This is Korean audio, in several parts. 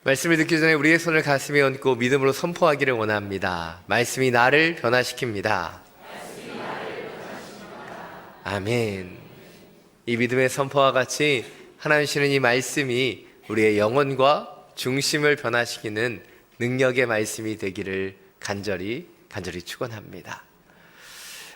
말씀을 듣기 전에 우리의 손을 가슴에 얹고 믿음으로 선포하기를 원합니다. 말씀이 나를 변화시킵니다. 아멘. 이 믿음의 선포와 같이 하나님 주시는 이 말씀이 우리의 영혼과 중심을 변화시키는 능력의 말씀이 되기를 간절히 축원합니다.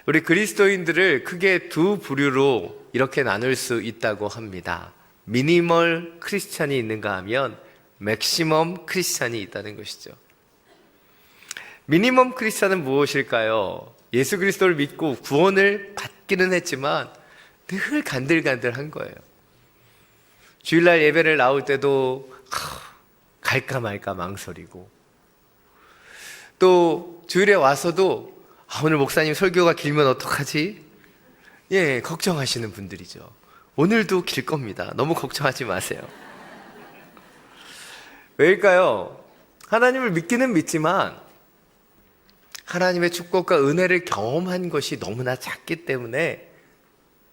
우리 그리스도인들을 크게 두 부류로 이렇게 나눌 수 있다고 합니다. 미니멀 크리스찬이 있는가 하면 맥시멈 크리스찬이 있다는 것이죠. 미니멈 크리스찬은 무엇일까요? 예수 그리스도를 믿고 구원을 받기는 했지만 늘 간들간들한 거예요. 주일날 예배를 나올 때도 갈까 말까 망설이고, 또 주일에 와서도 오늘 목사님 설교가 길면 어떡하지? 걱정하시는 분들이죠. 오늘도 길 겁니다. 너무 걱정하지 마세요. 왜일까요? 하나님을 믿기는 믿지만 하나님의 축복과 은혜를 경험한 것이 너무나 작기 때문에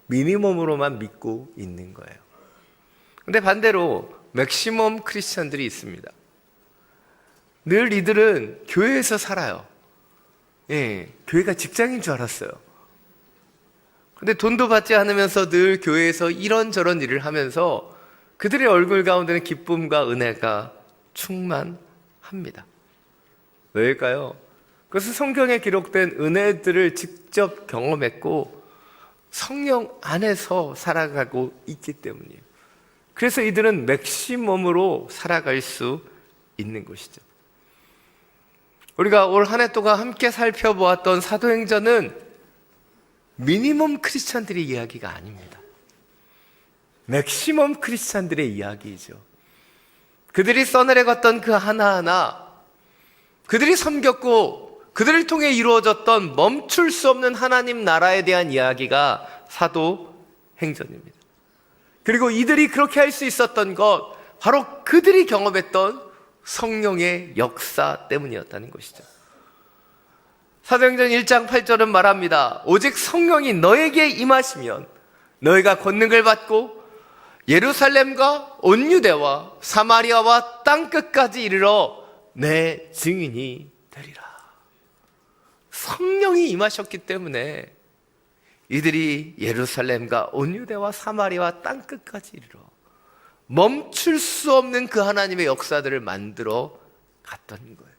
미니멈으로만 믿고 있는 거예요. 근데 반대로 맥시멈 크리스천들이 있습니다. 늘 이들은 교회에서 살아요. 교회가 직장인 줄 알았어요. 근데 돈도 받지 않으면서 늘 교회에서 이런저런 일을 하면서 그들의 얼굴 가운데는 기쁨과 은혜가 충만합니다. 왜일까요? 그것은 성경에 기록된 은혜들을 직접 경험했고 성령 안에서 살아가고 있기 때문이에요. 그래서 이들은 맥시멈으로 살아갈 수 있는 것이죠. 우리가 올 한 해 동안 함께 살펴보았던 사도행전은 미니멈 크리스찬들의 이야기가 아닙니다. 맥시멈 크리스찬들의 이야기이죠. 그들이 써내려갔던 그 하나하나, 그들이 섬겼고 그들을 통해 이루어졌던 멈출 수 없는 하나님 나라에 대한 이야기가 사도행전입니다. 그리고 이들이 그렇게 할 수 있었던 것, 바로 그들이 경험했던 성령의 역사 때문이었다는 것이죠. 사도행전 1장 8절은 말합니다. 오직 성령이 너에게 임하시면 너희가 권능을 받고 예루살렘과 온 유대와 사마리아와 땅끝까지 이르러 내 증인이 되리라. 성령이 임하셨기 때문에 이들이 예루살렘과 온 유대와 사마리아와 땅끝까지 이르러 멈출 수 없는 그 하나님의 역사들을 만들어 갔던 거예요.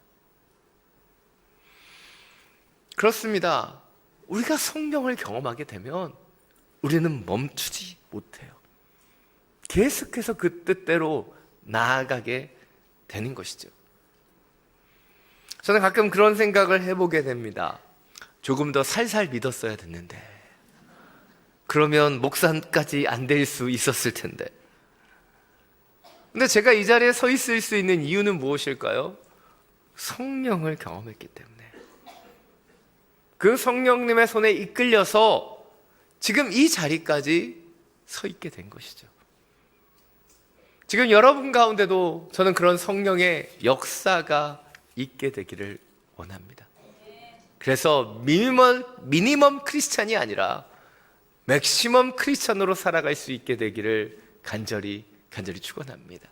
그렇습니다. 우리가 성령을 경험하게 되면 우리는 멈추지 못해요. 계속해서 그 뜻대로 나아가게 되는 것이죠. 저는 가끔 그런 생각을 해보게 됩니다. 조금 더 살살 믿었어야 됐는데, 그러면 목사까지 안 될 수 있었을 텐데. 근데 제가 이 자리에 서 있을 수 있는 이유는 무엇일까요? 성령을 경험했기 때문에. 그 성령님의 손에 이끌려서 지금 이 자리까지 서 있게 된 것이죠. 지금 여러분 가운데도 저는 그런 성령의 역사가 있게 되기를 원합니다. 그래서 미니멈 크리스찬이 아니라 맥시멈 크리스찬으로 살아갈 수 있게 되기를 간절히 축원합니다.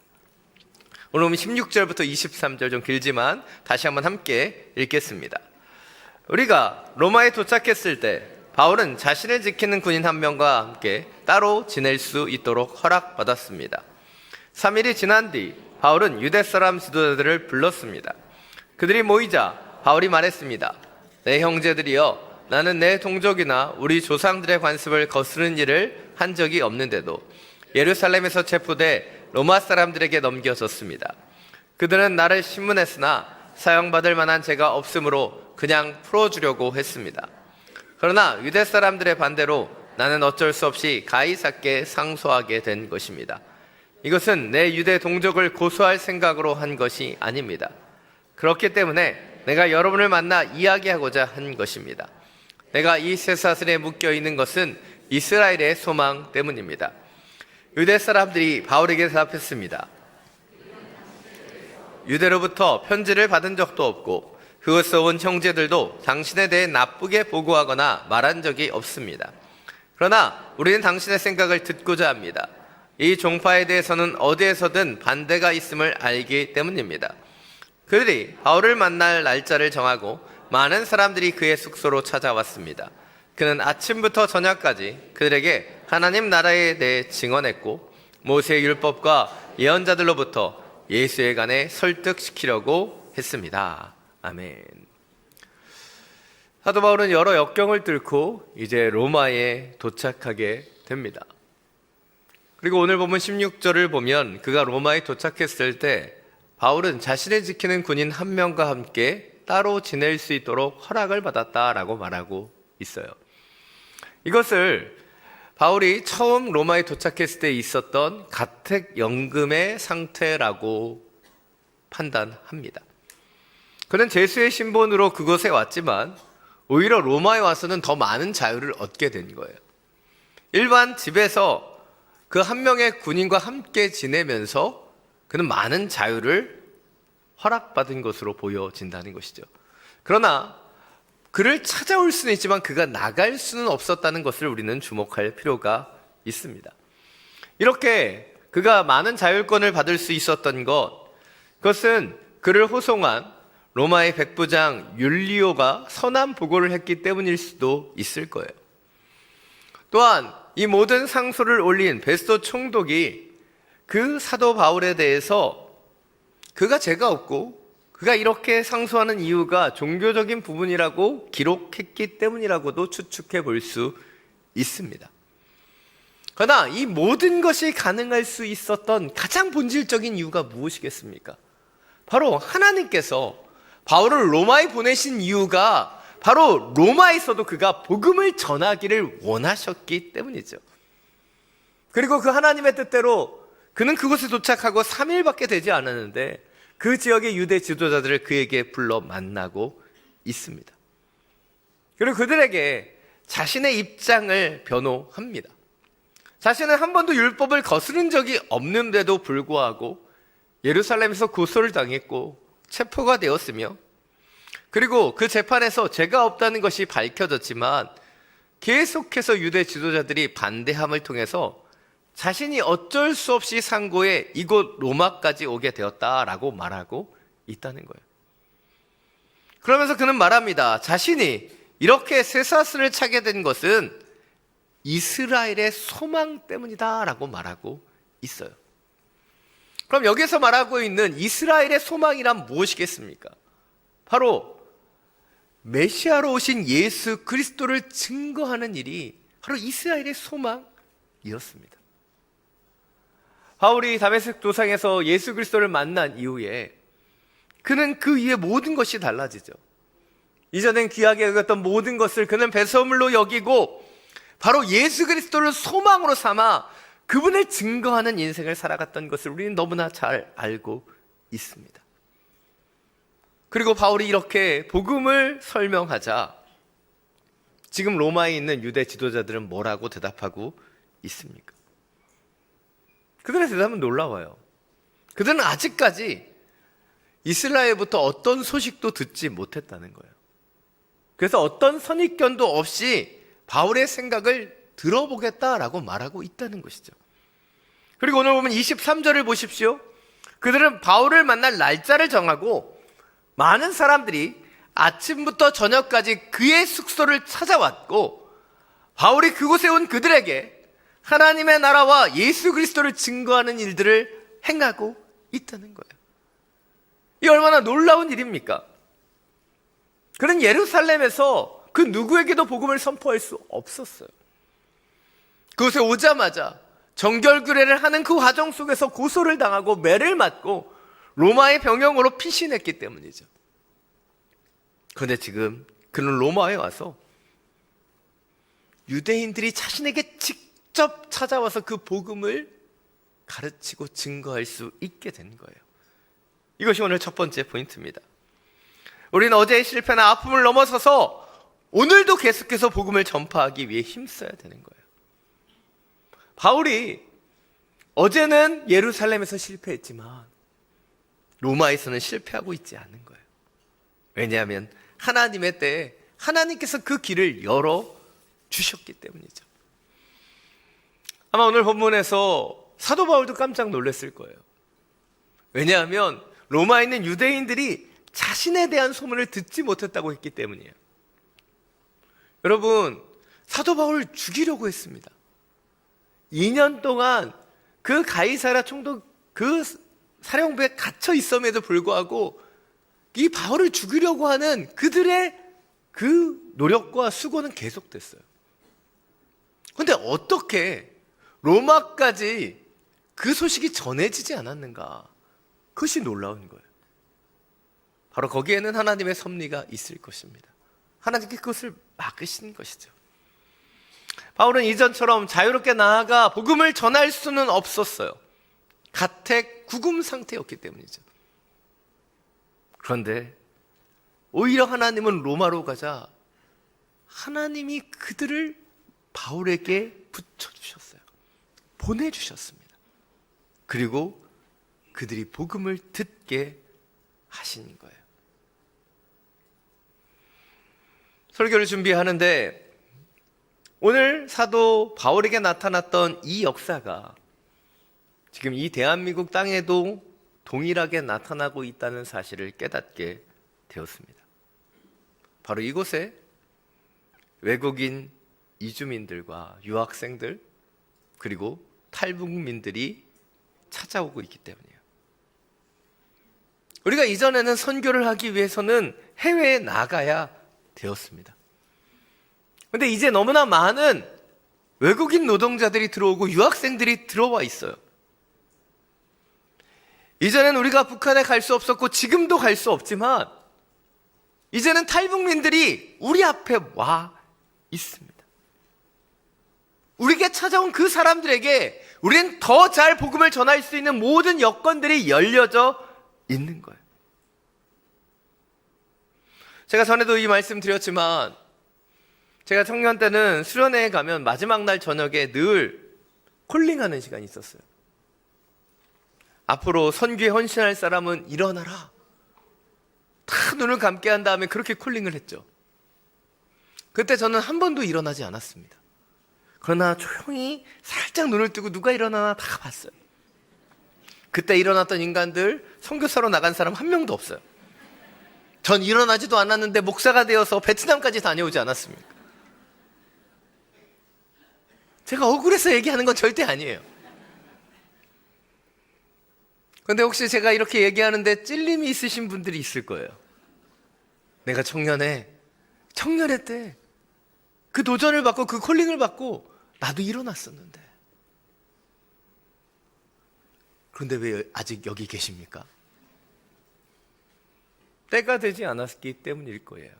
오늘 16절부터 23절 좀 길지만 다시 한번 함께 읽겠습니다. 우리가 로마에 도착했을 때 바울은 자신을 지키는 군인 한 명과 함께 따로 지낼 수 있도록 허락받았습니다. 3일이 지난 뒤 바울은 유대 사람 지도자들을 불렀습니다. 그들이 모이자 바울이 말했습니다. 내 형제들이여, 나는 내 동족이나 우리 조상들의 관습을 거스른 일을 한 적이 없는데도 예루살렘에서 체포돼 로마 사람들에게 넘겨졌습니다. 그들은 나를 신문했으나 사형받을 만한 죄가 없으므로 그냥 풀어주려고 했습니다. 그러나 유대 사람들의 반대로 나는 어쩔 수 없이 가이사께 상소하게 된 것입니다. 이것은 내 유대 동족을 고소할 생각으로 한 것이 아닙니다. 그렇기 때문에 내가 여러분을 만나 이야기하고자 한 것입니다. 내가 이 쇠사슬에 묶여 있는 것은 이스라엘의 소망 때문입니다. 유대 사람들이 바울에게 대답했습니다. 유대로부터 편지를 받은 적도 없고 그곳에서 온 형제들도 당신에 대해 나쁘게 보고하거나 말한 적이 없습니다. 그러나 우리는 당신의 생각을 듣고자 합니다. 이 종파에 대해서는 어디에서든 반대가 있음을 알기 때문입니다. 그들이 바울을 만날 날짜를 정하고 많은 사람들이 그의 숙소로 찾아왔습니다. 그는 아침부터 저녁까지 그들에게 하나님 나라에 대해 증언했고 모세의 율법과 예언자들로부터 예수에 관해 설득시키려고 했습니다. 아멘. 사도 바울은 여러 역경을 뚫고 이제 로마에 도착하게 됩니다. 그리고 오늘 보면 16절을 보면 그가 로마에 도착했을 때 바울은 자신을 지키는 군인 한 명과 함께 따로 지낼 수 있도록 허락을 받았다라고 말하고 있어요. 이것을 바울이 처음 로마에 도착했을 때 있었던 가택연금의 상태라고 판단합니다. 그는 제수의 신분으로 그곳에 왔지만 오히려 로마에 와서는 더 많은 자유를 얻게 된 거예요. 일반 집에서 그 한 명의 군인과 함께 지내면서 그는 많은 자유를 허락받은 것으로 보여진다는 것이죠. 그러나 그를 찾아올 수는 있지만 그가 나갈 수는 없었다는 것을 우리는 주목할 필요가 있습니다. 이렇게 그가 많은 자율권을 받을 수 있었던 그것은 그를 호송한 로마의 백부장 율리오가 선한 보고를 했기 때문일 수도 있을 거예요. 또한 이 모든 상소를 올린 베스토 총독이 그 사도 바울에 대해서 그가 죄가 없고 그가 이렇게 상소하는 이유가 종교적인 부분이라고 기록했기 때문이라고도 추측해 볼 수 있습니다. 그러나 이 모든 것이 가능할 수 있었던 가장 본질적인 이유가 무엇이겠습니까? 바로 하나님께서 바울을 로마에 보내신 이유가 바로 로마에서도 그가 복음을 전하기를 원하셨기 때문이죠. 그리고 그 하나님의 뜻대로 그는 그곳에 도착하고 3일밖에 되지 않았는데 그 지역의 유대 지도자들을 그에게 불러 만나고 있습니다. 그리고 그들에게 자신의 입장을 변호합니다. 자신은 한 번도 율법을 거스른 적이 없는데도 불구하고 예루살렘에서 고소를 당했고 체포가 되었으며 그리고 그 재판에서 죄가 없다는 것이 밝혀졌지만 계속해서 유대 지도자들이 반대함을 통해서 자신이 어쩔 수 없이 상고해 이곳 로마까지 오게 되었다라고 말하고 있다는 거예요. 그러면서 그는 말합니다. 자신이 이렇게 쇠사슬을 차게 된 것은 이스라엘의 소망 때문이다라고 말하고 있어요. 그럼 여기서 말하고 있는 이스라엘의 소망이란 무엇이겠습니까? 바로 메시아로 오신 예수 그리스도를 증거하는 일이 바로 이스라엘의 소망이었습니다. 바울이 다메섹 도상에서 예수 그리스도를 만난 이후에 그는 그 이후에 모든 것이 달라지죠. 이전엔 귀하게 여겼던 모든 것을 그는 배설물로 여기고 바로 예수 그리스도를 소망으로 삼아 그분을 증거하는 인생을 살아갔던 것을 우리는 너무나 잘 알고 있습니다. 그리고 바울이 이렇게 복음을 설명하자 지금 로마에 있는 유대 지도자들은 뭐라고 대답하고 있습니까? 그들의 대답은 놀라워요. 그들은 아직까지 이스라엘부터 어떤 소식도 듣지 못했다는 거예요. 그래서 어떤 선입견도 없이 바울의 생각을 들어보겠다라고 말하고 있다는 것이죠. 그리고 오늘 보면 23절을 보십시오. 그들은 바울을 만날 날짜를 정하고 많은 사람들이 아침부터 저녁까지 그의 숙소를 찾아왔고 바울이 그곳에 온 그들에게 하나님의 나라와 예수 그리스도를 증거하는 일들을 행하고 있다는 거예요. 이 얼마나 놀라운 일입니까? 그는 예루살렘에서 그 누구에게도 복음을 선포할 수 없었어요. 그곳에 오자마자 정결규례를 하는 그 과정 속에서 고소를 당하고 매를 맞고 로마의 병영으로 피신했기 때문이죠. 그런데 지금 그는 로마에 와서 유대인들이 자신에게 직접 찾아와서 그 복음을 가르치고 증거할 수 있게 된 거예요. 이것이 오늘 첫 번째 포인트입니다. 우리는 어제의 실패나 아픔을 넘어서서 오늘도 계속해서 복음을 전파하기 위해 힘써야 되는 거예요. 바울이 어제는 예루살렘에서 실패했지만 로마에서는 실패하고 있지 않은 거예요. 왜냐하면 하나님의 때에 하나님께서 그 길을 열어주셨기 때문이죠. 아마 오늘 본문에서 사도 바울도 깜짝 놀랐을 거예요. 왜냐하면 로마에 있는 유대인들이 자신에 대한 소문을 듣지 못했다고 했기 때문이에요. 여러분, 사도 바울을 죽이려고 했습니다. 2년 동안 그 가이사랴 총독 그 사령부에 갇혀 있음에도 불구하고 이 바울을 죽이려고 하는 그들의 그 노력과 수고는 계속됐어요. 그런데 어떻게 로마까지 그 소식이 전해지지 않았는가? 그것이 놀라운 거예요. 바로 거기에는 하나님의 섭리가 있을 것입니다. 하나님께 그것을 막으신 것이죠. 바울은 이전처럼 자유롭게 나아가 복음을 전할 수는 없었어요. 가택 구금 상태였기 때문이죠. 그런데 오히려 하나님은 로마로 가자 하나님이 그들을 바울에게 붙여주셨어요. 보내주셨습니다. 그리고 그들이 복음을 듣게 하신 거예요. 설교를 준비하는데 오늘 사도 바울에게 나타났던 이 역사가 지금 이 대한민국 땅에도 동일하게 나타나고 있다는 사실을 깨닫게 되었습니다. 바로 이곳에 외국인 이주민들과 유학생들 그리고 탈북민들이 찾아오고 있기 때문이에요. 우리가 이전에는 선교를 하기 위해서는 해외에 나가야 되었습니다. 그런데 이제 너무나 많은 외국인 노동자들이 들어오고 유학생들이 들어와 있어요. 이전엔 우리가 북한에 갈 수 없었고 지금도 갈 수 없지만 이제는 탈북민들이 우리 앞에 와 있습니다. 우리에게 찾아온 그 사람들에게 우리는 더 잘 복음을 전할 수 있는 모든 여건들이 열려져 있는 거예요. 제가 전에도 이 말씀 드렸지만 제가 청년 때는 수련회에 가면 마지막 날 저녁에 늘 콜링하는 시간이 있었어요. 앞으로 선교에 헌신할 사람은 일어나라. 다 눈을 감게 한 다음에 그렇게 콜링을 했죠. 그때 저는 한 번도 일어나지 않았습니다. 그러나 조용히 살짝 눈을 뜨고 누가 일어나나 다 봤어요. 그때 일어났던 인간들 선교사로 나간 사람 한 명도 없어요. 전 일어나지도 않았는데 목사가 되어서 베트남까지 다녀오지 않았습니까? 제가 억울해서 얘기하는 건 절대 아니에요. 그런데 혹시 제가 이렇게 얘기하는데 찔림이 있으신 분들이 있을 거예요. 내가 청년회 때 그 도전을 받고 그 콜링을 받고 나도 일어났었는데 그런데 왜 아직 여기 계십니까? 때가 되지 않았기 때문일 거예요.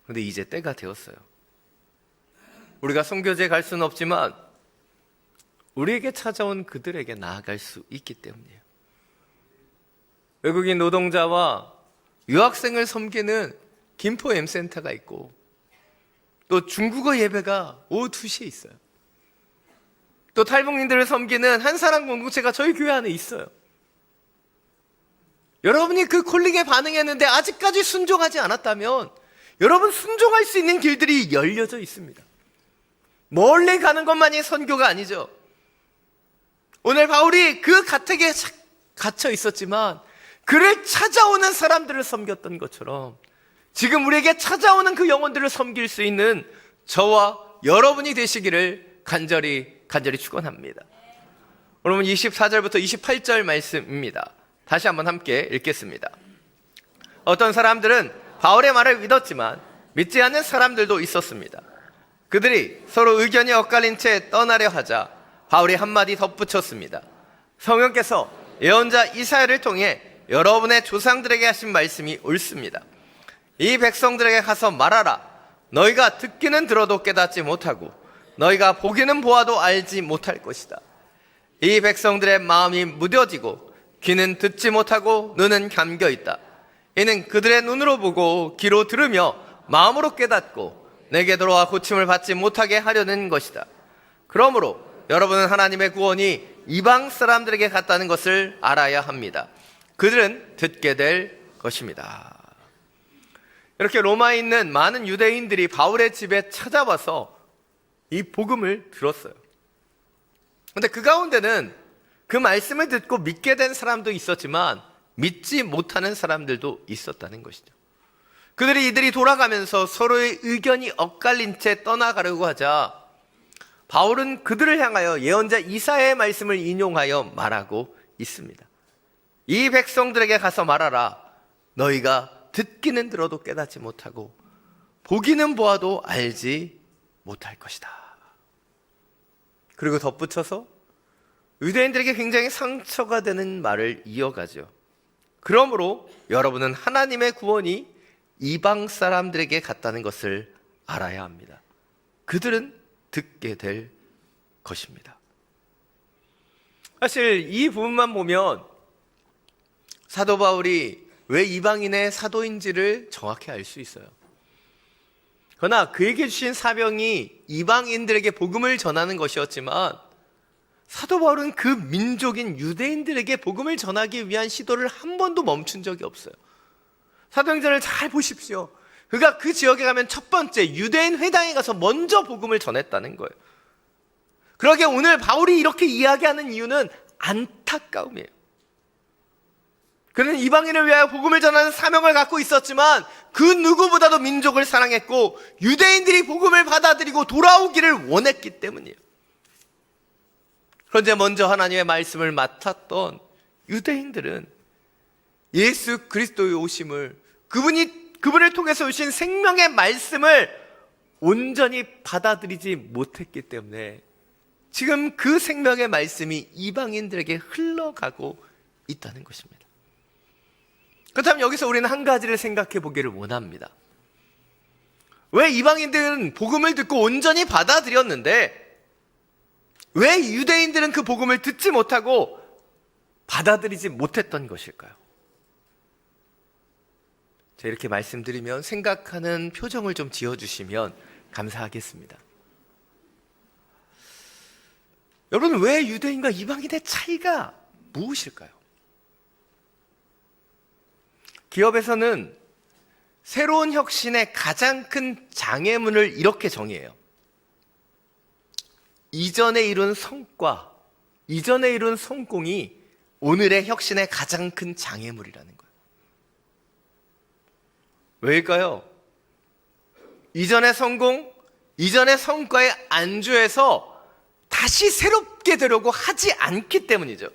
그런데 이제 때가 되었어요. 우리가 선교지에 갈 수는 없지만 우리에게 찾아온 그들에게 나아갈 수 있기 때문이에요. 외국인 노동자와 유학생을 섬기는 김포 M센터가 있고 또 중국어 예배가 오후 2시에 있어요. 또 탈북민들을 섬기는 한 사람 공동체가 저희 교회 안에 있어요. 여러분이 그 콜링에 반응했는데 아직까지 순종하지 않았다면 여러분 순종할 수 있는 길들이 열려져 있습니다. 멀리 가는 것만이 선교가 아니죠. 오늘 바울이 그 가택에 갇혀 있었지만 그를 찾아오는 사람들을 섬겼던 것처럼 지금 우리에게 찾아오는 그 영혼들을 섬길 수 있는 저와 여러분이 되시기를 간절히 축원합니다. 여러분 24절부터 28절 말씀입니다. 다시 한번 함께 읽겠습니다. 어떤 사람들은 바울의 말을 믿었지만 믿지 않는 사람들도 있었습니다. 그들이 서로 의견이 엇갈린 채 떠나려 하자 바울이 한마디 덧붙였습니다. 성령께서 예언자 이사야를 통해 여러분의 조상들에게 하신 말씀이 옳습니다. 이 백성들에게 가서 말하라. 너희가 듣기는 들어도 깨닫지 못하고 너희가 보기는 보아도 알지 못할 것이다. 이 백성들의 마음이 무뎌지고 귀는 듣지 못하고 눈은 감겨 있다. 이는 그들의 눈으로 보고 귀로 들으며 마음으로 깨닫고 내게 돌아와 고침을 받지 못하게 하려는 것이다. 그러므로 여러분은 하나님의 구원이 이방 사람들에게 갔다는 것을 알아야 합니다. 그들은 듣게 될 것입니다. 이렇게 로마에 있는 많은 유대인들이 바울의 집에 찾아와서 이 복음을 들었어요. 근데 그 가운데는 그 말씀을 듣고 믿게 된 사람도 있었지만 믿지 못하는 사람들도 있었다는 것이죠. 이들이 돌아가면서 서로의 의견이 엇갈린 채 떠나가려고 하자 바울은 그들을 향하여 예언자 이사야의 말씀을 인용하여 말하고 있습니다. 이 백성들에게 가서 말하라. 너희가 듣기는 들어도 깨닫지 못하고 보기는 보아도 알지 못할 것이다. 그리고 덧붙여서 유대인들에게 굉장히 상처가 되는 말을 이어가죠. 그러므로 여러분은 하나님의 구원이 이방 사람들에게 갔다는 것을 알아야 합니다. 그들은 듣게 될 것입니다. 사실 이 부분만 보면 사도 바울이 왜 이방인의 사도인지를 정확히 알 수 있어요. 그러나 그에게 주신 사명이 이방인들에게 복음을 전하는 것이었지만 사도 바울은 그 민족인 유대인들에게 복음을 전하기 위한 시도를 한 번도 멈춘 적이 없어요. 사도행전을 잘 보십시오. 그가 그 지역에 가면 첫 번째 유대인 회당에 가서 먼저 복음을 전했다는 거예요. 그러기에 오늘 바울이 이렇게 이야기하는 이유는 안타까움이에요. 그는 이방인을 위하여 복음을 전하는 사명을 갖고 있었지만 그 누구보다도 민족을 사랑했고 유대인들이 복음을 받아들이고 돌아오기를 원했기 때문이에요. 그런데 먼저 하나님의 말씀을 맡았던 유대인들은 예수 그리스도의 오심을 그분을 통해서 오신 생명의 말씀을 온전히 받아들이지 못했기 때문에 지금 그 생명의 말씀이 이방인들에게 흘러가고 있다는 것입니다. 그렇다면 여기서 우리는 한 가지를 생각해 보기를 원합니다. 왜 이방인들은 복음을 듣고 온전히 받아들였는데 왜 유대인들은 그 복음을 듣지 못하고 받아들이지 못했던 것일까요? 제가 이렇게 말씀드리면 생각하는 표정을 좀 지어주시면 감사하겠습니다. 여러분, 왜 유대인과 이방인의 차이가 무엇일까요? 기업에서는 새로운 혁신의 가장 큰 장애물을 이렇게 정의해요. 이전에 이룬 성과, 이전에 이룬 성공이 오늘의 혁신의 가장 큰 장애물이라는 거예요. 왜일까요? 이전의 성공, 이전의 성과에 안주해서 다시 새롭게 되려고 하지 않기 때문이죠.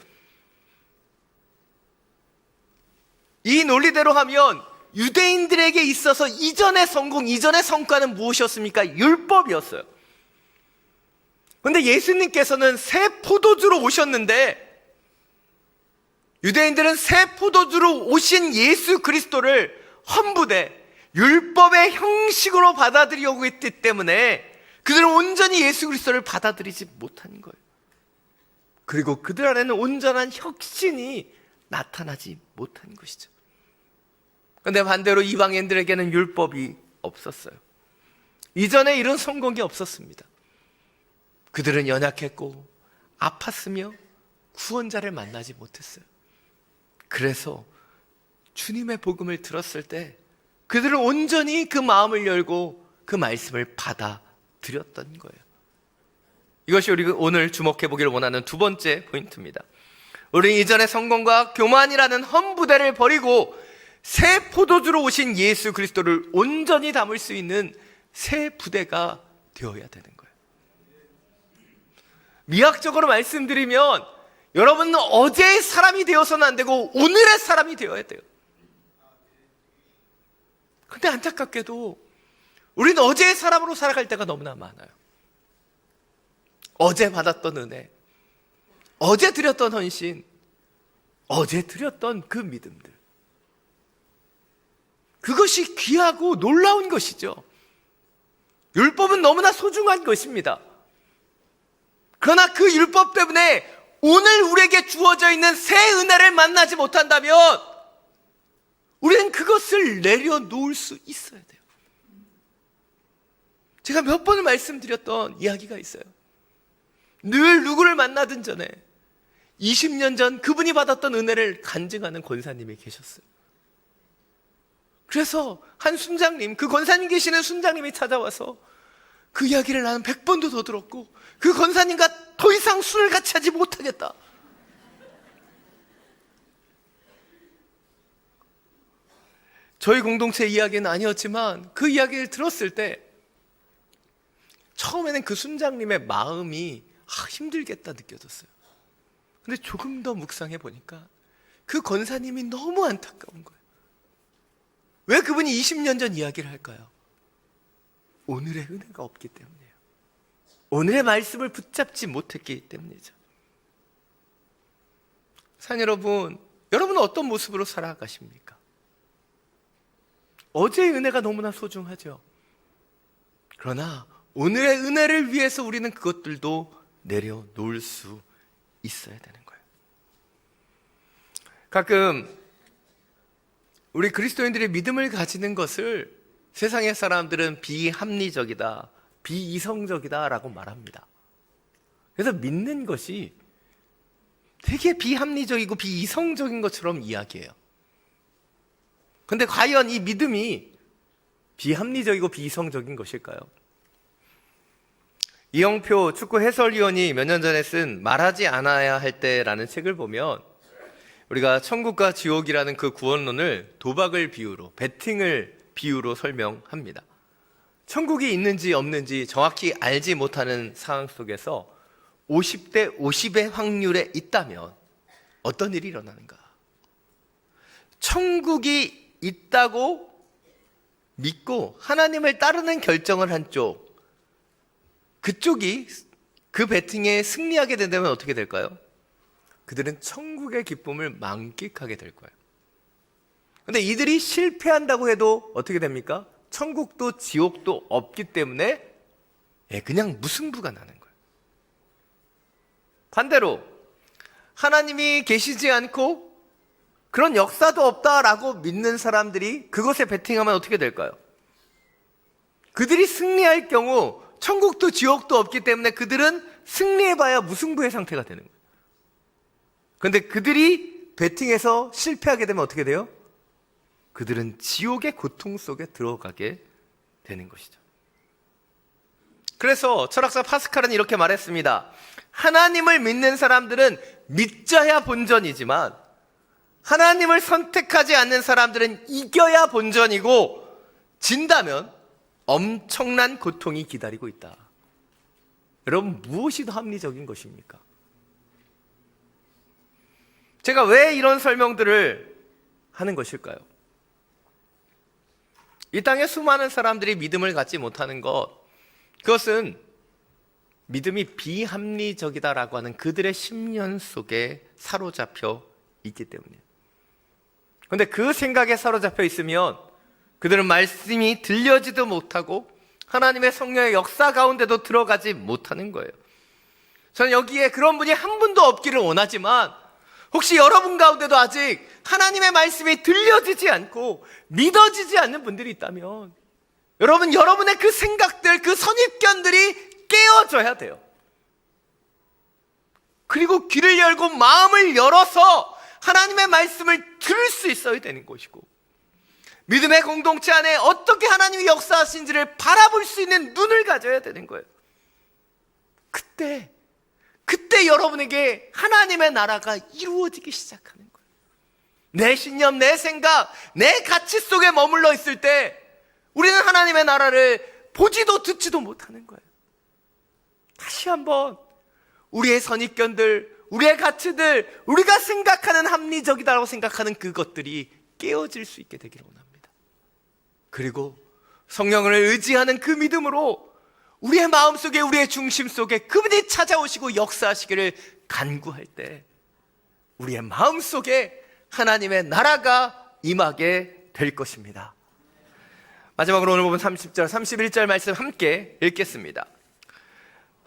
이 논리대로 하면 유대인들에게 있어서 이전의 성공, 이전의 성과는 무엇이었습니까? 율법이었어요. 그런데 예수님께서는 새 포도주로 오셨는데 유대인들은 새 포도주로 오신 예수 그리스도를 헌부되 율법의 형식으로 받아들이려고 했기 때문에 그들은 온전히 예수 그리스도를 받아들이지 못한 거예요. 그리고 그들 안에는 온전한 혁신이 나타나지 못한 것이죠. 그런데 반대로 이방인들에게는 율법이 없었어요. 이전에 이런 성공이 없었습니다. 그들은 연약했고 아팠으며 구원자를 만나지 못했어요. 그래서 주님의 복음을 들었을 때 그들은 온전히 그 마음을 열고 그 말씀을 받아들였던 거예요. 이것이 우리가 오늘 주목해 보기를 원하는 두 번째 포인트입니다. 우리는 이전의 성공과 교만이라는 험부대를 버리고 새 포도주로 오신 예수 그리스도를 온전히 담을 수 있는 새 부대가 되어야 되는 거예요. 미학적으로 말씀드리면 여러분은 어제의 사람이 되어서는 안 되고 오늘의 사람이 되어야 돼요. 근데 안타깝게도 우리는 어제의 사람으로 살아갈 때가 너무나 많아요. 어제 받았던 은혜, 어제 드렸던 헌신, 어제 드렸던 그 믿음들, 그것이 귀하고 놀라운 것이죠. 율법은 너무나 소중한 것입니다. 그러나 그 율법 때문에 오늘 우리에게 주어져 있는 새 은혜를 만나지 못한다면 우리는 그것을 내려놓을 수 있어야 돼요. 제가 몇 번을 말씀드렸던 이야기가 있어요. 늘 누구를 만나든 전에 20년 전 그분이 받았던 은혜를 간증하는 권사님이 계셨어요. 그래서 한 순장님, 그 권사님 계시는 순장님이 찾아와서 그 이야기를 나는 100번도 더 들었고 그 권사님과 더 이상 술을 같이 하지 못하겠다. 저희 공동체 이야기는 아니었지만 그 이야기를 들었을 때 처음에는 그 순장님의 마음이 힘들겠다 느껴졌어요. 근데 조금 더 묵상해 보니까 그 권사님이 너무 안타까운 거예요. 왜 그분이 20년 전 이야기를 할까요? 오늘의 은혜가 없기 때문이에요. 오늘의 말씀을 붙잡지 못했기 때문이죠. 사랑 여러분, 여러분은 어떤 모습으로 살아가십니까? 어제의 은혜가 너무나 소중하죠. 그러나 오늘의 은혜를 위해서 우리는 그것들도 내려놓을 수 있어야 되는 거예요. 가끔 우리 그리스도인들의 믿음을 가지는 것을 세상의 사람들은 비합리적이다, 비이성적이다 라고 말합니다. 그래서 믿는 것이 되게 비합리적이고 비이성적인 것처럼 이야기해요. 근데 과연 이 믿음이 비합리적이고 비이성적인 것일까요? 이영표 축구 해설위원이 몇 년 전에 쓴 말하지 않아야 할 때라는 책을 보면 우리가 천국과 지옥이라는 그 구원론을 도박을 비유로, 베팅을 비유로 설명합니다. 천국이 있는지 없는지 정확히 알지 못하는 상황 속에서 50대 50의 확률에 있다면 어떤 일이 일어나는가? 천국이 있다고 믿고 하나님을 따르는 결정을 한 쪽, 그쪽이 그 배팅에 승리하게 된다면 어떻게 될까요? 그들은 천국의 기쁨을 만끽하게 될 거예요. 근데 이들이 실패한다고 해도 어떻게 됩니까? 천국도 지옥도 없기 때문에 그냥 무승부가 나는 거예요. 반대로 하나님이 계시지 않고 그런 역사도 없다라고 믿는 사람들이 그것에 베팅하면 어떻게 될까요? 그들이 승리할 경우 천국도 지옥도 없기 때문에 그들은 승리해봐야 무승부의 상태가 되는 거예요. 그런데 그들이 베팅해서 실패하게 되면 어떻게 돼요? 그들은 지옥의 고통 속에 들어가게 되는 것이죠. 그래서 철학자 파스칼은 이렇게 말했습니다. 하나님을 믿는 사람들은 믿자야 본전이지만 하나님을 선택하지 않는 사람들은 이겨야 본전이고 진다면 엄청난 고통이 기다리고 있다. 여러분, 무엇이 더 합리적인 것입니까? 제가 왜 이런 설명들을 하는 것일까요? 이 땅에 수많은 사람들이 믿음을 갖지 못하는 것, 그것은 믿음이 비합리적이다라고 하는 그들의 심령 속에 사로잡혀 있기 때문이에요. 그런데 그 생각에 사로잡혀 있으면 그들은 말씀이 들려지도 못하고 하나님의 성령의 역사 가운데도 들어가지 못하는 거예요. 저는 여기에 그런 분이 한 분도 없기를 원하지만 혹시 여러분 가운데도 아직 하나님의 말씀이 들려지지 않고 믿어지지 않는 분들이 있다면 여러분의 그 생각들, 그 선입견들이 깨어져야 돼요. 그리고 귀를 열고 마음을 열어서 하나님의 말씀을 들을 수 있어야 되는 것이고 믿음의 공동체 안에 어떻게 하나님이 역사하신지를 바라볼 수 있는 눈을 가져야 되는 거예요. 그때 여러분에게 하나님의 나라가 이루어지기 시작하는 거예요. 내 신념, 내 생각, 내 가치 속에 머물러 있을 때 우리는 하나님의 나라를 보지도 듣지도 못하는 거예요. 다시 한번 우리의 선입견들, 우리의 가치들, 우리가 생각하는 합리적이다라고 생각하는 그것들이 깨어질 수 있게 되기를 원합니다. 그리고 성령을 의지하는 그 믿음으로 우리의 마음속에, 우리의 중심 속에 그분이 찾아오시고 역사하시기를 간구할 때 우리의 마음속에 하나님의 나라가 임하게 될 것입니다. 마지막으로 오늘 보면 30절, 31절 말씀 함께 읽겠습니다.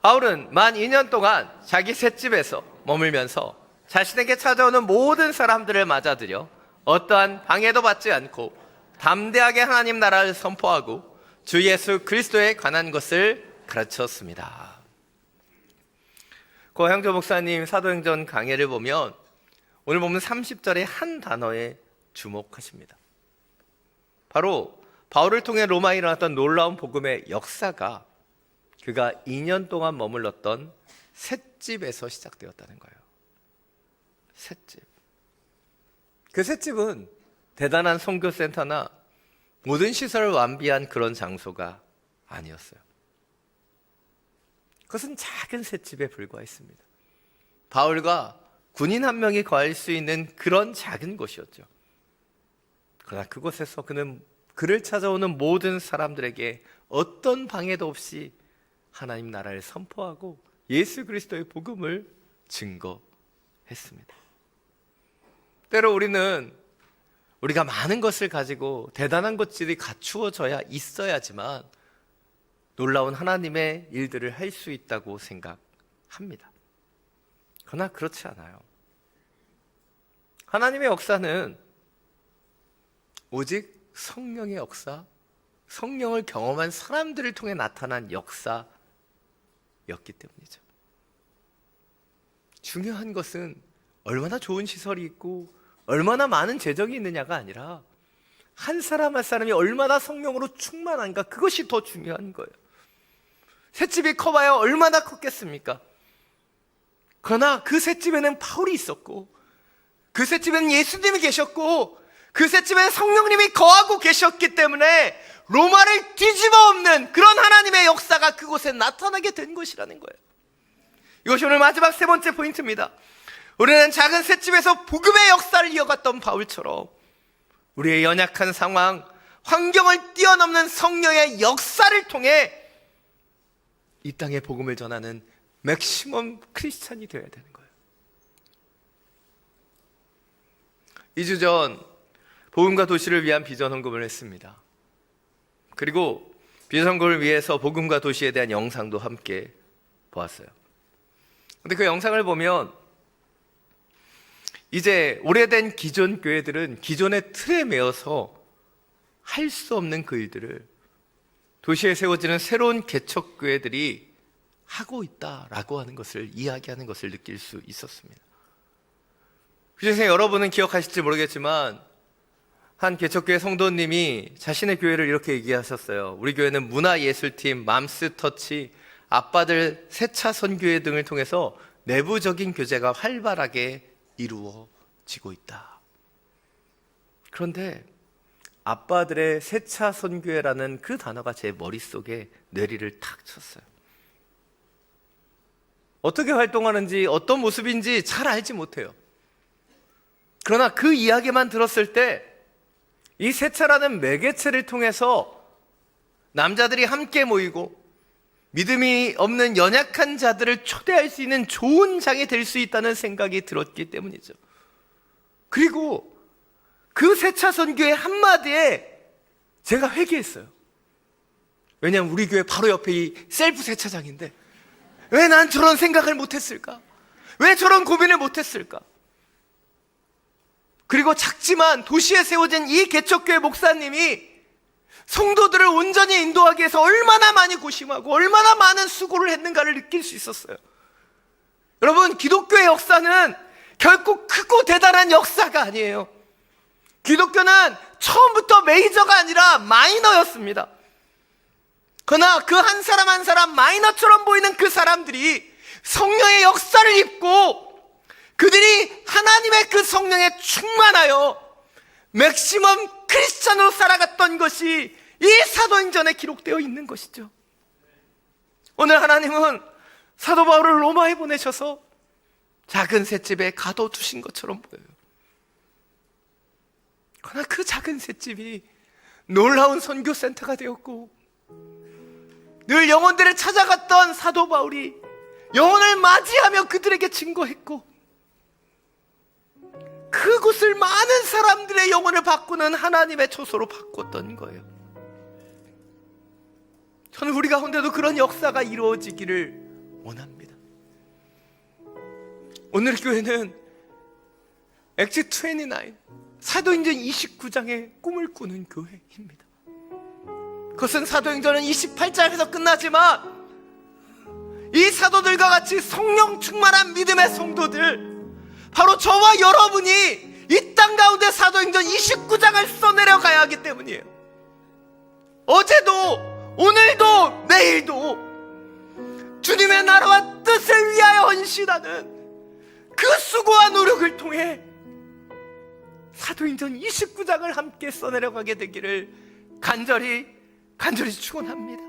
바울은 만 2년 동안 자기 셋집에서 머물면서 자신에게 찾아오는 모든 사람들을 맞아들여 어떠한 방해도 받지 않고 담대하게 하나님 나라를 선포하고 주 예수 그리스도에 관한 것을 가르쳤습니다. 고향조 목사님 사도행전 강해를 보면 오늘 보면 30절의 한 단어에 주목하십니다. 바로 바울을 통해 로마에 일어났던 놀라운 복음의 역사가 그가 2년 동안 머물렀던 셋집에서 시작되었다는 거예요. 셋집. 그 셋집은 대단한 선교센터나 모든 시설을 완비한 그런 장소가 아니었어요. 그것은 작은 셋집에 불과했습니다. 바울과 군인 한 명이 거할 수 있는 그런 작은 곳이었죠. 그러나 그곳에서 그는 그를 찾아오는 모든 사람들에게 어떤 방해도 없이 하나님 나라를 선포하고 예수 그리스도의 복음을 증거했습니다. 때로 우리가 많은 것을 가지고 대단한 것들이 갖추어져야 있어야지만 놀라운 하나님의 일들을 할 수 있다고 생각합니다. 그러나 그렇지 않아요. 하나님의 역사는 오직 성령의 역사, 성령을 경험한 사람들을 통해 나타난 역사였기 때문이죠. 중요한 것은 얼마나 좋은 시설이 있고 얼마나 많은 재정이 있느냐가 아니라 한 사람 한 사람이 얼마나 성령으로 충만한가, 그것이 더 중요한 거예요. 셋집이 커봐야 얼마나 컸겠습니까? 그러나 그 셋집에는 바울이 있었고, 그 셋집에는 예수님이 계셨고, 그 셋집에는 성령님이 거하고 계셨기 때문에 로마를 뒤집어 엎는 그런 하나님의 역사가 그곳에 나타나게 된 것이라는 거예요. 이것이 오늘 마지막 세 번째 포인트입니다. 우리는 작은 셋집에서 복음의 역사를 이어갔던 바울처럼 우리의 연약한 상황, 환경을 뛰어넘는 성령의 역사를 통해 이 땅에 복음을 전하는 맥시멈 크리스찬이 되어야 되는 거예요. 2주 전 복음과 도시를 위한 비전 헌금을 했습니다. 그리고 비전 헌금을 위해서 복음과 도시에 대한 영상도 함께 보았어요. 근데 그 영상을 보면 이제 오래된 기존 교회들은 기존의 틀에 매여서 할 수 없는 그 일들을 도시에 세워지는 새로운 개척 교회들이 하고 있다라고 하는 것을 이야기하는 것을 느낄 수 있었습니다. 그중에 여러분은 기억하실지 모르겠지만 한 개척교회 성도님이 자신의 교회를 이렇게 얘기하셨어요. 우리 교회는 문화예술팀, 맘스터치, 아빠들 세차 선교회 등을 통해서 내부적인 교제가 활발하게 이루어지고 있다. 그런데 아빠들의 세차 선교회라는 그 단어가 제 머릿속에 뇌리를 탁 쳤어요. 어떻게 활동하는지 어떤 모습인지 잘 알지 못해요. 그러나 그 이야기만 들었을 때 이 세차라는 매개체를 통해서 남자들이 함께 모이고 믿음이 없는 연약한 자들을 초대할 수 있는 좋은 장이 될 수 있다는 생각이 들었기 때문이죠. 그리고 그 세차 선교의 한마디에 제가 회개했어요. 왜냐하면 우리 교회 바로 옆에 이 셀프 세차장인데 왜 난 저런 생각을 못했을까? 왜 저런 고민을 못했을까? 그리고 작지만 도시에 세워진 이 개척교회 목사님이 성도들을 온전히 인도하기 위해서 얼마나 많이 고심하고 얼마나 많은 수고를 했는가를 느낄 수 있었어요. 여러분, 기독교의 역사는 결코 크고 대단한 역사가 아니에요. 기독교는 처음부터 메이저가 아니라 마이너였습니다. 그러나 그 한 사람 한 사람 마이너처럼 보이는 그 사람들이 성령의 역사를 입고 그들이 하나님의 그 성령에 충만하여 맥시멈 크리스찬으로 살아갔던 것이 이 사도행전에 기록되어 있는 것이죠. 오늘 하나님은 사도 바울을 로마에 보내셔서 작은 셋집에 가둬두신 것처럼 보여요. 그러나 그 작은 셋집이 놀라운 선교센터가 되었고 늘 영혼들을 찾아갔던 사도 바울이 영혼을 맞이하며 그들에게 증거했고 그곳을 많은 사람들의 영혼을 바꾸는 하나님의 초소로 바꿨던 거예요. 저는 우리 가운데도 그런 역사가 이루어지기를 원합니다. 오늘 교회는 엑지 29 사도행전 29장의 꿈을 꾸는 교회입니다. 그것은 사도행전은 28장에서 끝나지만 이 사도들과 같이 성령 충만한 믿음의 성도들, 바로 저와 여러분이 이 땅 가운데 사도행전 29장을 써내려 가야 하기 때문이에요. 어제도 오늘도 내일도 주님의 나라와 뜻을 위하여 헌신하는 그 수고와 노력을 통해 사도행전 29장을 함께 써내려가게 되기를 간절히 축원합니다.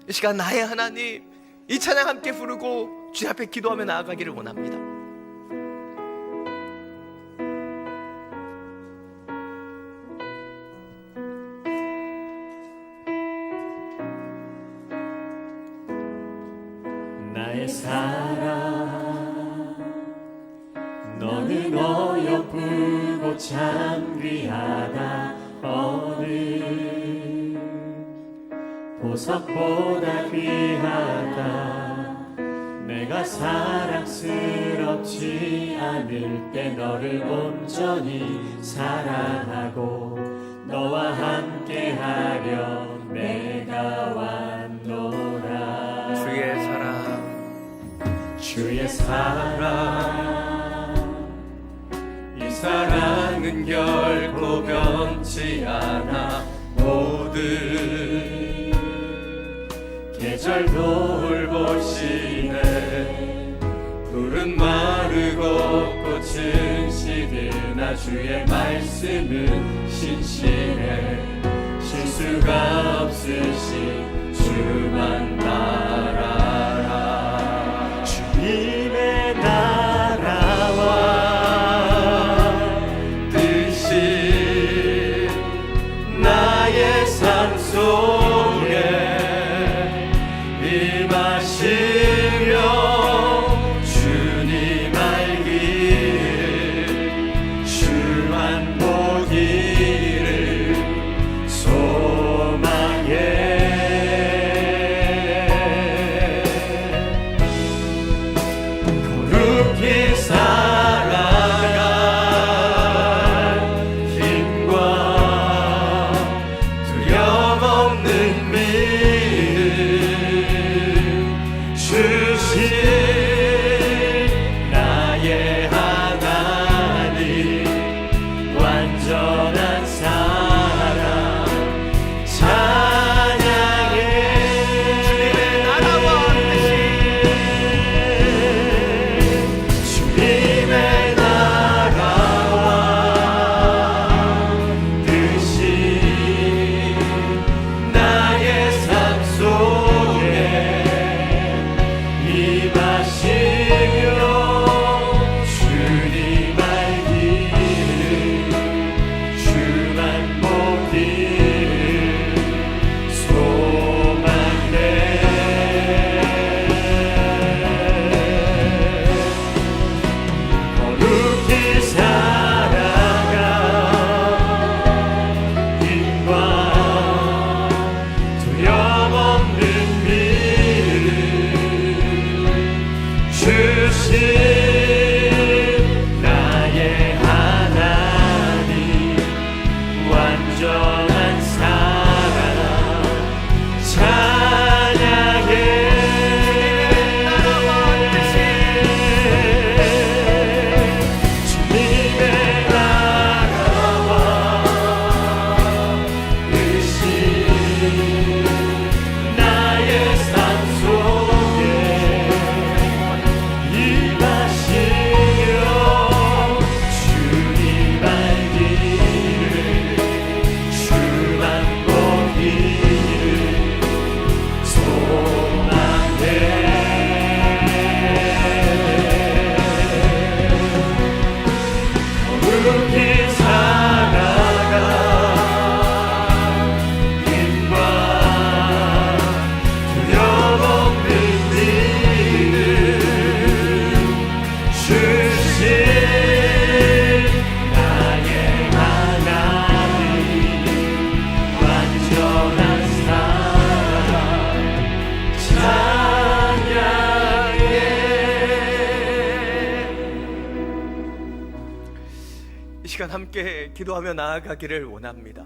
이 시간 나의 하나님, 이 찬양 함께 부르고 주님 앞에 기도하며 나아가기를 원합니다. 나의 사랑, 너는 어여쁘고 참 귀하다. 어느 보석보다 귀하다. 내가 사랑스럽지 않을 때 너를 온전히 사랑하고 너와 함께하려 내가 왔노라. 주의 사랑, 이 사랑은 결코 변치 않아. 모든 계절 돌보시네. 푸른 마르고 꽃은 시드나 주의 말씀은 신실해. 실수가 없으신 주만 바라라. 주님의 나라와 뜻이 나의 삶 속에 임하시며 주님 알기를 주만 보기를 소망해. 거룩히 살아갈 힘과 두려움 없는 믿음 주신 나의 하나님, 완전한 사랑 찬양해. 주님의 나라와 뜻이, 주님의 나라와 뜻이 나의 삶 속에 임하시며 주님 알기를 주만 보기를 소망해. 거룩히 살아가 힘과 두려움 없는 믿음 주신 나의 하나님, 완전한 사랑 찬양해. 주님의 나라와 뜻이 나의 삶 속에 임하시며 주님 알기를 주만 보기를 소망해. 거룩히 살아가 힘과 두려움 없는 믿음 주신 나의 하나님, 완전한 사랑 찬양해. 이 시간 함께 기도하며 나아가기를 원합니다.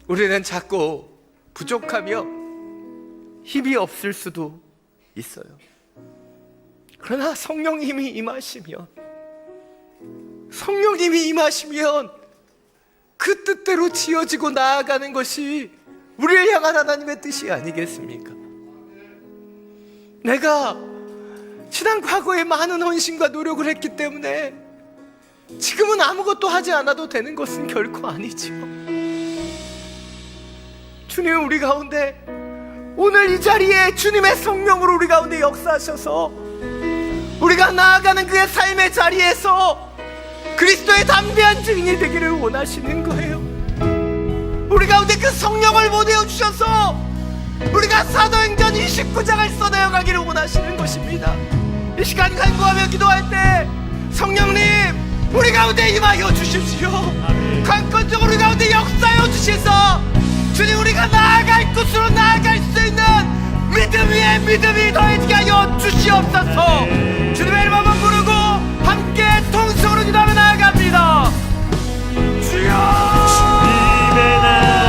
우리는 자꾸 부족하며 힘이 없을 수도 있어요. 그러나 성령님이 임하시면 그 뜻대로 지어지고 나아가는 것이 우리를 향한 하나님의 뜻이 아니겠습니까? 내가 지난 과거에 많은 헌신과 노력을 했기 때문에 지금은 아무것도 하지 않아도 되는 것은 결코 아니지요. 주님, 우리 가운데 오늘 이 자리에 주님의 성령으로 우리 가운데 역사하셔서 우리가 나아가는 그의 삶의 자리에서 그리스도의 담대한 증인이 되기를 원하시는 거예요. 우리 가운데 그 성령을 보내어 주셔서 우리가 사도행전 29장을 써내어 가기를 원하시는 것입니다. 이 시간 간구하며 기도할 때 성령님, 우리 가운데 임하여 주십시오. 관건적으로 우리 가운데 역사하여 주셔서 주님, 우리가 나아갈 곳으로 나아갈 수 있는 믿음 위에 믿음이 더해지게 하여 주시옵소서. 주님의 이름 한번 부르고 함께 통성으로 기도하며 나아갑니다. 주여, 주님의 나라와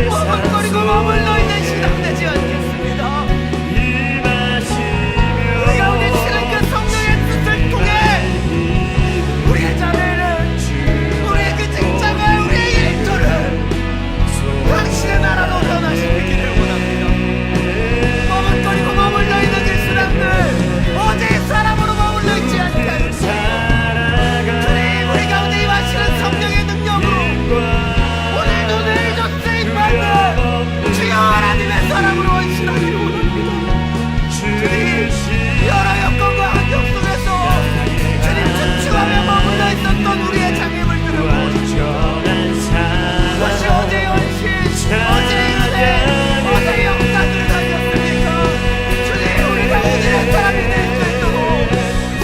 머뭇거리고 머물러 있는 시간 되지 않겠습니다. 우리 가운데 실은 그 성령의 뜻을 통해 우리의 자매를, 우리의 그 직장을, 우리의 일터를 당신의 나라로 변화시키기를 원합니다. 머뭇거리고 머물러 있는 그 사람들, 어제의 사람으로 머물러 있지 않게 하여 주시고 주님, 우리 가운데 임하시는 성령의 능력으로 오늘도 내일도 쓰임받는 주여 하나님의 사람으로 헌신하기를 원합니다. 주님, 여러 여건과 환경 속에서 주님 춤추하며 머물러 있었던 우리의 장애물 들어보시죠. 그것이 어제의 헌신, 어제의 은혜, 어제의 역사들을 가졌습니까? 주님, 우리가 오늘의 사람이 될 수 있도록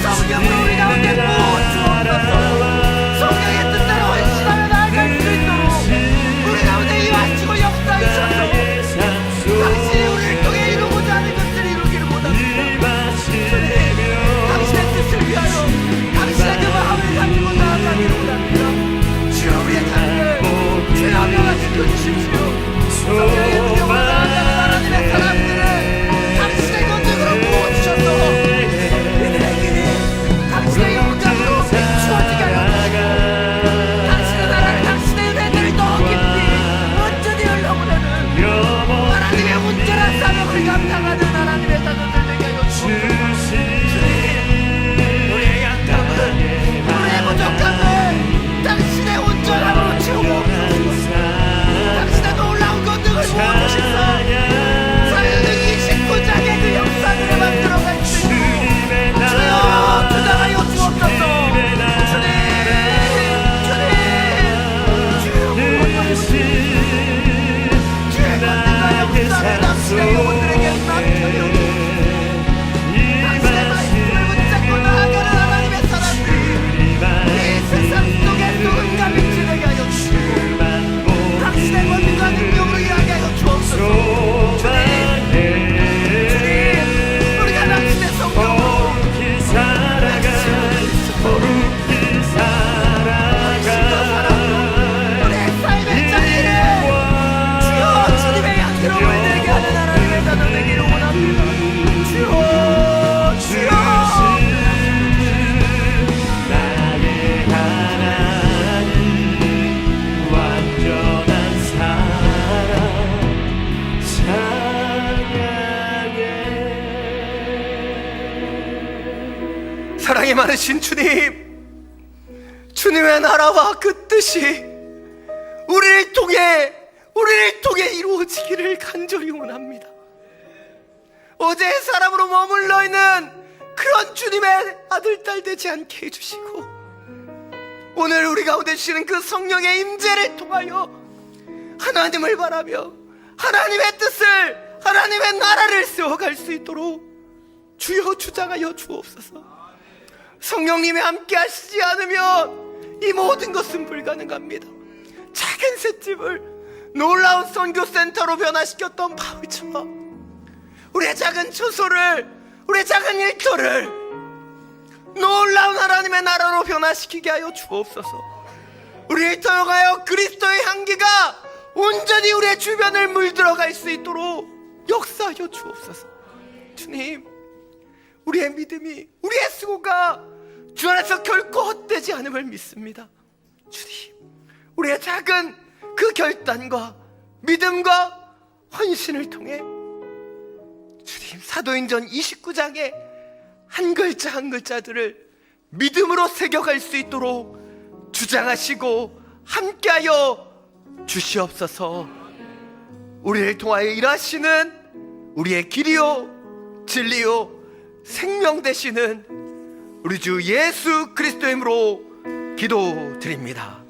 성령으로 우리 가운데 부어주옵소서. 성령의 뜻대로 헌신하며 나아갈 수 있도록 우리 가운데 임하시고 역사하셔서 당신이 우리를 통해 이루고자 하는 것을 이루기를 원합니다. 주님, 당신의 뜻을 위하여 당신의 그 마음을 가지고 나아가기를 원합니다. 주여, 우리의 자녀를 주여 명하시켜 주십시오. 성령의 능력으로 나아가는 하나님의 사람들을 당신의 권능으로 부어주셔서 이들의 길이 당신의 영광으로 비추어지게 하여 주시고 당신의 나라를, 당신의 은혜들을 더 깊이 온전히 흘러보내는 하나님의 온전한 사명을 감당하는 하나님의 자녀들 되게 하여 주옵소서. 주님, 우리의 약함을, 우리의 부족함을 당신의 온전함으로 채우옵소서. 당신의 놀라운 권능을 부어주셔서 사도행전 29장의 그 역사들을 만들어갈 수 있고 주여 주장하여 주옵소서. 주의 권능과 역사를 당신의 영혼들에게 맡겨요. 당신의 말씀을 붙잡고 나아가는 하나님의 사람들이 이 세상 속에 누군가 빛을 하여 주시고 당신의 권능과 능력으로 일하게 하여 주옵소서. 주님, 우리가 당신의 성령으로 우리의 삶의 자리를 주여 주님의 향기로 물들게 하는 하나님의 자녀 되기를 원합니다. 주여, 주여, 나의 하나님, 완전한 사랑 찬양해. 사랑이 많으신 주님, 주님의 나라와 그 뜻이 우리를 통해 이루어지기를 간절히 원합니다. 어제의 사람으로 머물러 있는 그런 주님의 아들, 딸 되지 않게 해주시고 오늘 우리 가운데 주시는 그 성령의 임재를 통하여 하나님을 바라며 하나님의 뜻을, 하나님의 나라를 세워갈 수 있도록 주여 주장하여 주옵소서. 성령님이 함께 하시지 않으면 이 모든 것은 불가능합니다. 작은 셋집을 놀라운 선교센터로 변화시켰던 바울처럼 우리의 작은 처소를, 우리의 작은 일터를 놀라운 하나님의 나라로 변화시키게 하여 주옵소서. 우리 일터에 가여 그리스도의 향기가 온전히 우리의 주변을 물들어갈 수 있도록 역사하여 주옵소서. 주님, 우리의 믿음이, 우리의 수고가 주 안에서 결코 헛되지 않음을 믿습니다. 주님, 우리의 작은 그 결단과 믿음과 헌신을 통해 주님 사도행전 29장의 한 글자 한 글자들을 믿음으로 새겨갈 수 있도록 주장하시고 함께하여 주시옵소서. 우리를 통하여 일하시는 우리의 길이요 진리요 생명 되시는 우리 주 예수 그리스도의 이름으로 기도드립니다.